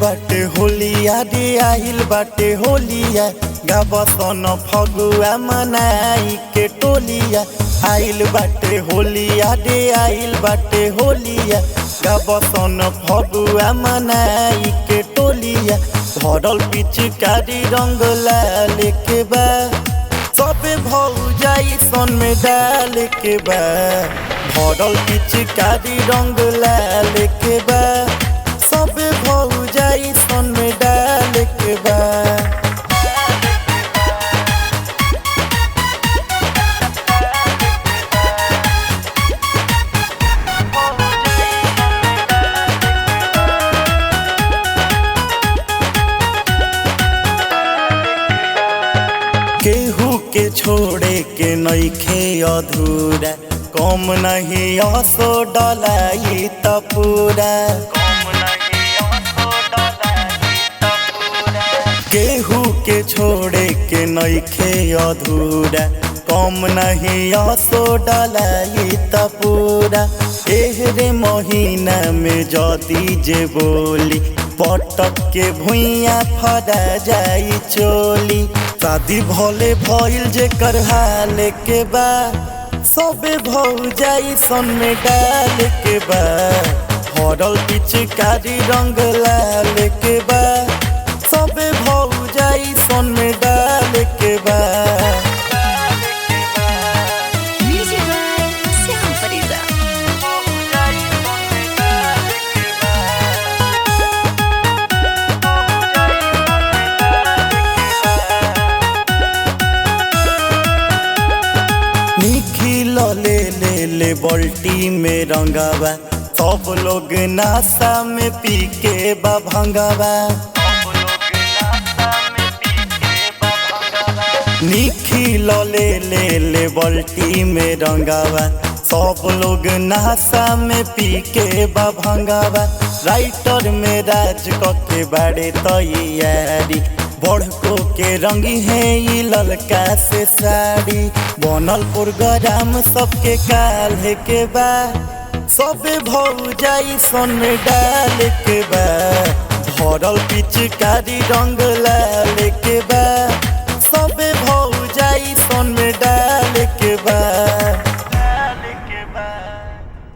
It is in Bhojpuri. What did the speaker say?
बाटे होलिया रे आइल बाटे होलिया गाबसन फगुआ मनाई के टोलिया। आइल बाटे होलिया रे आइल बाटे होलिया गाबसन फगुआ मनाई के टोलिया। भरल पिचकारी रंग लाल के बा सबे भौजाई सन में डाल के बा। भरल पिचकारी रंग लाल के बा सबे भौजाई सन में डाल के बा। केहू के छोड़े के नइखे अधूरा कम नहीं असो डलाई त पूरा। केहू के छोड़े के नइखे अधूरा कम नहीं असो डलाई त पूरा। एहरे महीना में जदी जे बोली पटक के भुइया फड़ा जाई चोली। शादी भले भइल जे कर हाल के बा सबे भौजाई सन में डाल के बा। भरल पिचकारी रंग लाल के बा सबे भौजाई सन में डाल के बा। निखिल ले बल्टी में रंगावा सब लोग नाशा में पी के बा भंगावा। निखिल ले बल्टी में रंगावा सब लोग नाशा में पी के बा भंगावा। राइटर में राज के बाड़े तैयारी बढ़को के रंगी है ये ललका से साड़ी। बनल प्रोग्राम सबके काल्हे के बा सबे भौजाई सन में डाल के बा। भरल पिचकारी रंग लाल के बा सबे भौजाई सन में डाल के बा।